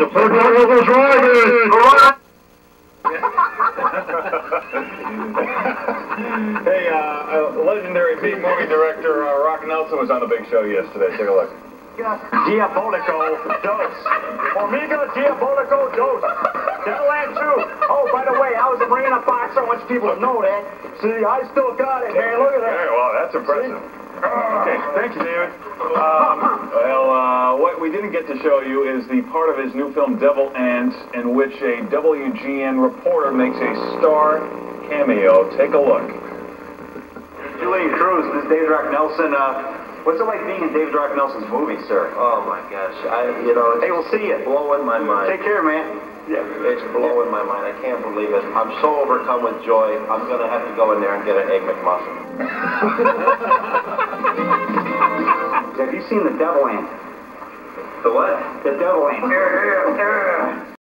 The football was driving. Hey, legendary B-movie director Rock Nelson was on the big show yesterday. Take a look. Diabolico Dos. Formiga Diabolico Dos. Deadland 2. Oh, by the way, I was a marine boxer. I want you people to know that. See, I still got it, man. Look at that. Hey, well, that's impressive. Okay, thank you, David. What we didn't get to show you is the part of his new film, Devil Ant, in which a WGN reporter makes a star cameo. Take a look. Julian Cruz, this is David Rock Nelson. What's it like being in David Rock Nelson's movie, sir? Oh my gosh, Hey, we'll see you. Blowing my mind. Take care, man. Yeah, it's blowing my mind. I can't believe it. I'm so overcome with joy. I'm gonna have to go in there and get an Egg McMuffin. Have you seen The Devil Ant? The what? The Devil Ant. Here,